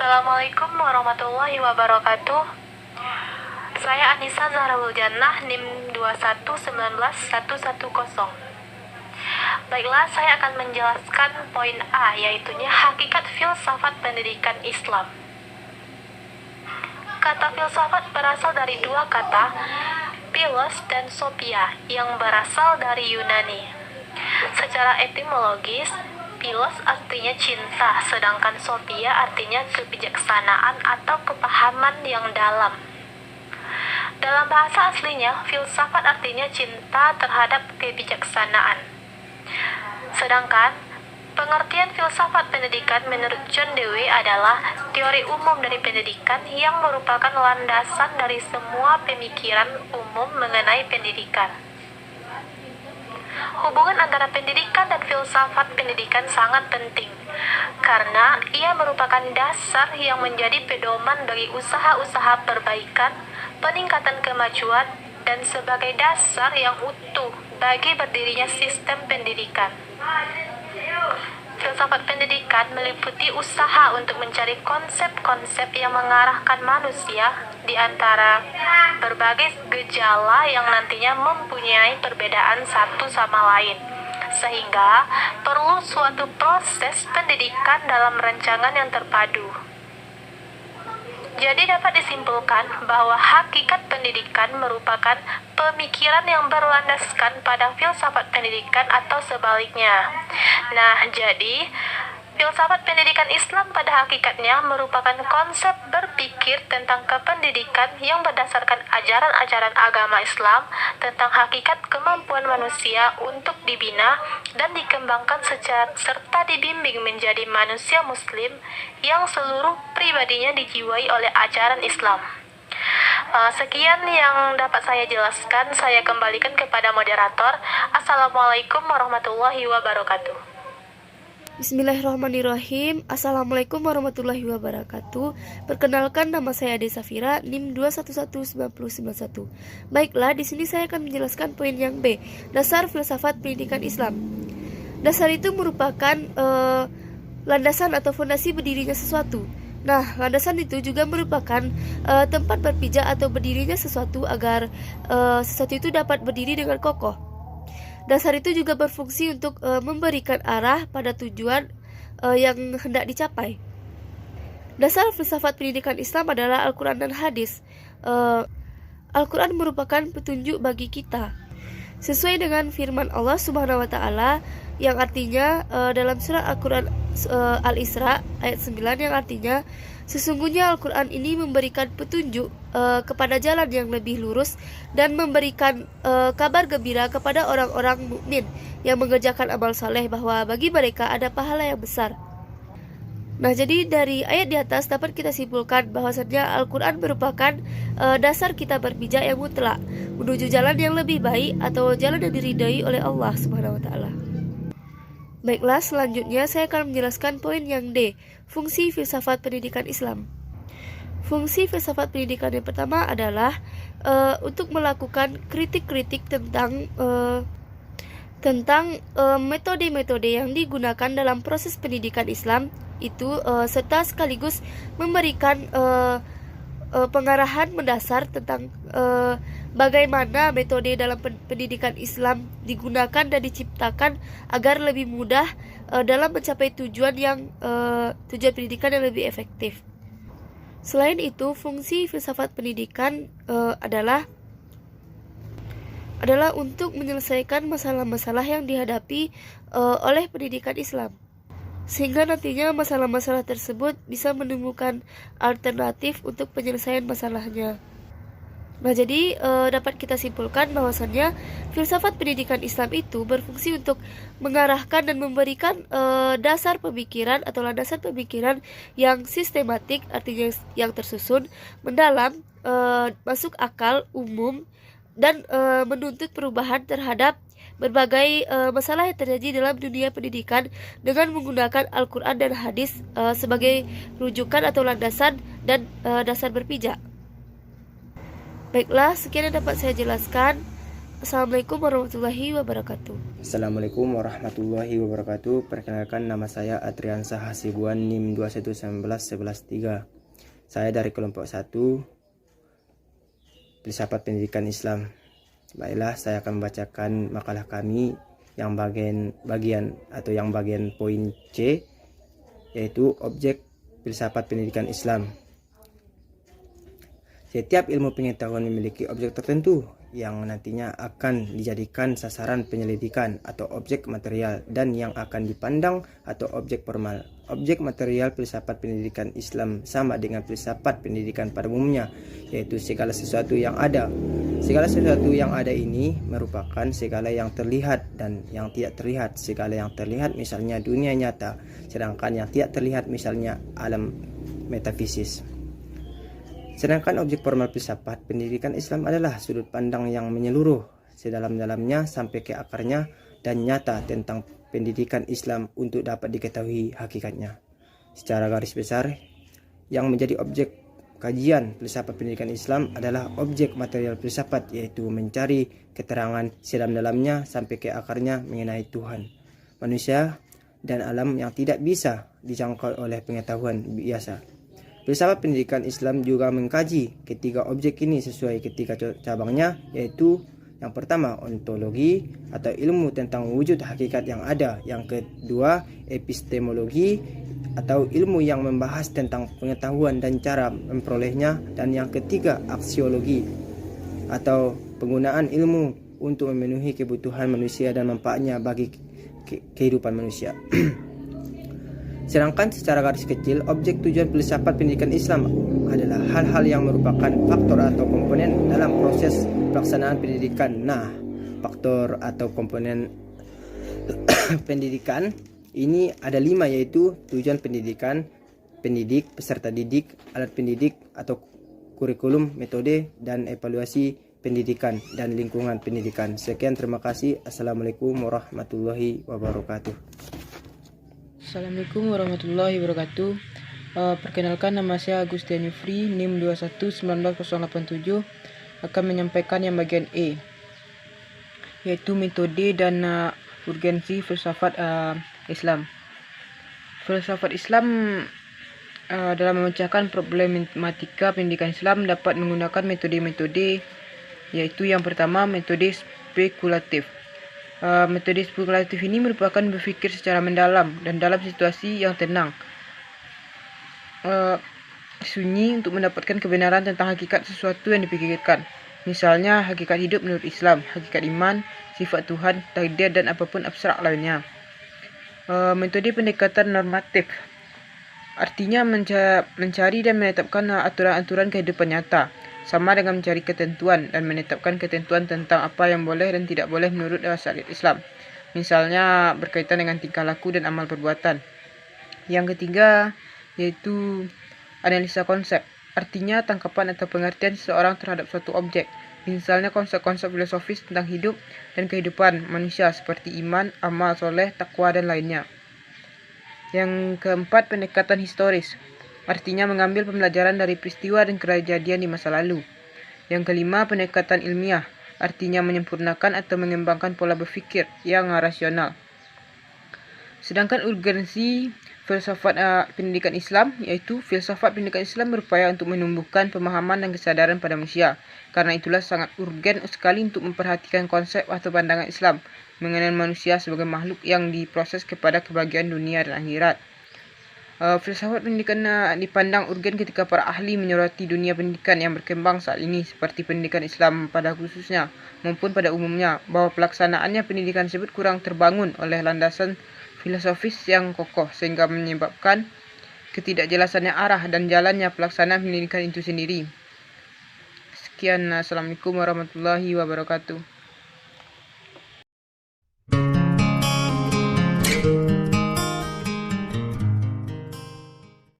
Assalamualaikum warahmatullahi wabarakatuh. Saya Anissa Zahrul Jannah, NIM 2119110. Baiklah, saya akan menjelaskan poin A, yaitunya hakikat filsafat pendidikan Islam. Kata filsafat berasal dari dua kata, philos dan sophia, yang berasal dari Yunani. Secara etimologis, philos artinya cinta, sedangkan sophia artinya kebijaksanaan atau kepahaman yang dalam. Dalam bahasa aslinya, filsafat artinya cinta terhadap kebijaksanaan. Sedangkan, pengertian filsafat pendidikan menurut John Dewey adalah teori umum dari pendidikan yang merupakan landasan dari semua pemikiran umum mengenai pendidikan. Hubungan antara pendidikan dan filsafat pendidikan sangat penting, karena ia merupakan dasar yang menjadi pedoman bagi usaha-usaha perbaikan, peningkatan kemajuan, dan sebagai dasar yang utuh bagi berdirinya sistem pendidikan. Filsafat pendidikan meliputi usaha untuk mencari konsep-konsep yang mengarahkan manusia di antara berbagai gejala yang nantinya mempunyai perbedaan satu sama lain, sehingga perlu suatu proses pendidikan dalam rancangan yang terpadu. Jadi dapat disimpulkan bahwa hakikat pendidikan merupakan pemikiran yang berlandaskan pada filsafat pendidikan atau sebaliknya. Nah, jadi filsafat pendidikan Islam pada hakikatnya merupakan konsep berpikir tentang kependidikan yang berdasarkan ajaran-ajaran agama Islam tentang hakikat kemampuan manusia untuk dibina dan dikembangkan serta dibimbing menjadi manusia muslim yang seluruh pribadinya dijiwai oleh ajaran Islam. Sekian yang dapat saya jelaskan. Saya kembalikan kepada moderator. Assalamualaikum warahmatullahi wabarakatuh. Bismillahirrahmanirrahim. Assalamualaikum warahmatullahi wabarakatuh. Perkenalkan, nama saya Ade Safira, NIM 2119091. Baiklah, di sini saya akan menjelaskan poin yang B, dasar filsafat pendidikan Islam. Dasar itu merupakan landasan atau fondasi berdirinya sesuatu. Nah, landasan itu juga merupakan tempat berpijak atau berdirinya sesuatu agar sesuatu itu dapat berdiri dengan kokoh. Dasar itu juga berfungsi untuk memberikan arah pada tujuan yang hendak dicapai. Dasar filsafat pendidikan Islam adalah Al-Quran dan hadis. Al-Quran merupakan petunjuk bagi kita, sesuai dengan firman Allah Subhanahu wa Ta'ala, yang artinya dalam surah Al-Quran Al-Isra ayat 9, yang artinya sesungguhnya Al-Quran ini memberikan petunjuk kepada jalan yang lebih lurus dan memberikan kabar gembira kepada orang-orang mukmin yang mengerjakan amal saleh bahwa bagi mereka ada pahala yang besar. Nah, jadi dari ayat di atas dapat kita simpulkan bahwasannya Al-Quran merupakan dasar kita berpijak yang mutlak menuju jalan yang lebih baik atau jalan yang diridai oleh Allah Subhanahu wa Ta'ala. Baiklah, selanjutnya saya akan menjelaskan poin yang D, fungsi filsafat pendidikan Islam. Fungsi filsafat pendidikan yang pertama adalah untuk melakukan kritik-kritik tentang metode-metode yang digunakan dalam proses pendidikan Islam itu, serta sekaligus memberikan pengarahan mendasar tentang bagaimana metode dalam pendidikan Islam digunakan dan diciptakan agar lebih mudah dalam mencapai tujuan pendidikan yang lebih efektif. Selain itu, fungsi filsafat pendidikan adalah untuk menyelesaikan masalah-masalah yang dihadapi oleh pendidikan Islam, sehingga nantinya masalah-masalah tersebut bisa menemukan alternatif untuk penyelesaian masalahnya. Nah, jadi dapat kita simpulkan bahwasannya filsafat pendidikan Islam itu berfungsi untuk mengarahkan dan memberikan dasar pemikiran atau landasan pemikiran yang sistematik, artinya yang tersusun, mendalam, masuk akal, umum, dan menuntut perubahan terhadap berbagai masalah yang terjadi dalam dunia pendidikan dengan menggunakan Al-Quran dan hadis sebagai rujukan atau landasan dan dasar berpijak. Baiklah, sekian yang dapat saya jelaskan. Assalamualaikum warahmatullahi wabarakatuh. Assalamualaikum warahmatullahi wabarakatuh. Perkenalkan, nama saya Adriansah Hasibuan, NIM 21191113. Saya dari kelompok 1 Filsafat Pendidikan Islam. Baiklah, saya akan membacakan makalah kami yang bagian poin C, yaitu objek filsafat pendidikan Islam. Setiap ilmu pengetahuan memiliki objek tertentu yang nantinya akan dijadikan sasaran penyelidikan atau objek material dan yang akan dipandang atau objek formal. Objek material filsafat pendidikan Islam sama dengan filsafat pendidikan pada umumnya, yaitu segala sesuatu yang ada. Segala sesuatu yang ada ini merupakan segala yang terlihat dan yang tidak terlihat. Segala yang terlihat misalnya dunia nyata, sedangkan yang tidak terlihat misalnya alam metafisis. Sedangkan objek formal filsafat pendidikan Islam adalah sudut pandang yang menyeluruh sedalam-dalamnya sampai ke akarnya dan nyata tentang pendidikan Islam untuk dapat diketahui hakikatnya. Secara garis besar, yang menjadi objek kajian filsafat pendidikan Islam adalah objek material filsafat, yaitu mencari keterangan sedalam-dalamnya sampai ke akarnya mengenai Tuhan, manusia, dan alam yang tidak bisa dijangkau oleh pengetahuan biasa. Filsafat pendidikan Islam juga mengkaji ketiga objek ini sesuai ketiga cabangnya, yaitu yang pertama ontologi atau ilmu tentang wujud hakikat yang ada, yang kedua epistemologi atau ilmu yang membahas tentang pengetahuan dan cara memperolehnya, dan yang ketiga aksiologi atau penggunaan ilmu untuk memenuhi kebutuhan manusia dan manfaatnya bagi kehidupan manusia. Sedangkan secara garis kecil, objek tujuan filsafat pendidikan Islam adalah hal-hal yang merupakan faktor atau komponen dalam proses pelaksanaan pendidikan. Nah, faktor atau komponen pendidikan ini ada 5, yaitu tujuan pendidikan, pendidik, peserta didik, alat pendidik atau kurikulum, metode, dan evaluasi pendidikan dan lingkungan pendidikan. Sekian, terima kasih. Assalamualaikum warahmatullahi wabarakatuh. Assalamualaikum warahmatullahi wabarakatuh. Perkenalkan, nama saya Agustian Yufri, NIM 211987, akan menyampaikan yang bagian E, yaitu metode dan urgensi filsafat Islam. Filsafat Islam dalam memecahkan problematika pendidikan Islam dapat menggunakan metode-metode, yaitu yang pertama metode spekulatif. Metode spekulatif ini merupakan berpikir secara mendalam dan dalam situasi yang tenang, sunyi, untuk mendapatkan kebenaran tentang hakikat sesuatu yang dipikirkan. Misalnya hakikat hidup menurut Islam, hakikat iman, sifat Tuhan, takdir, dan apapun abstrak lainnya. Metode pendekatan normatif artinya mencari dan menetapkan aturan-aturan kehidupan nyata, sama dengan mencari ketentuan dan menetapkan ketentuan tentang apa yang boleh dan tidak boleh menurut syariat Islam. Misalnya berkaitan dengan tingkah laku dan amal perbuatan. Yang ketiga yaitu analisa konsep, artinya tangkapan atau pengertian seseorang terhadap suatu objek. Misalnya konsep-konsep filosofis tentang hidup dan kehidupan manusia seperti iman, amal soleh, takwa, dan lainnya. Yang keempat, pendekatan historis, artinya mengambil pembelajaran dari peristiwa dan kejadian di masa lalu. Yang kelima, pendekatan ilmiah, artinya menyempurnakan atau mengembangkan pola berpikir yang rasional. Sedangkan urgensi filsafat pendidikan Islam, yaitu filsafat pendidikan Islam berupaya untuk menumbuhkan pemahaman dan kesadaran pada manusia. Karena itulah sangat urgen sekali untuk memperhatikan konsep atau pandangan Islam mengenai manusia sebagai makhluk yang diproses kepada kebahagiaan dunia dan akhirat. Filsafat pendidikan dipandang urgen ketika para ahli menyoroti dunia pendidikan yang berkembang saat ini, seperti pendidikan Islam pada khususnya maupun pada umumnya, bahwa pelaksanaannya pendidikan tersebut kurang terbangun oleh landasan filosofis yang kokoh, sehingga menyebabkan ketidakjelasannya arah dan jalannya pelaksanaan pendidikan itu sendiri. Sekian, assalamualaikum warahmatullahi wabarakatuh.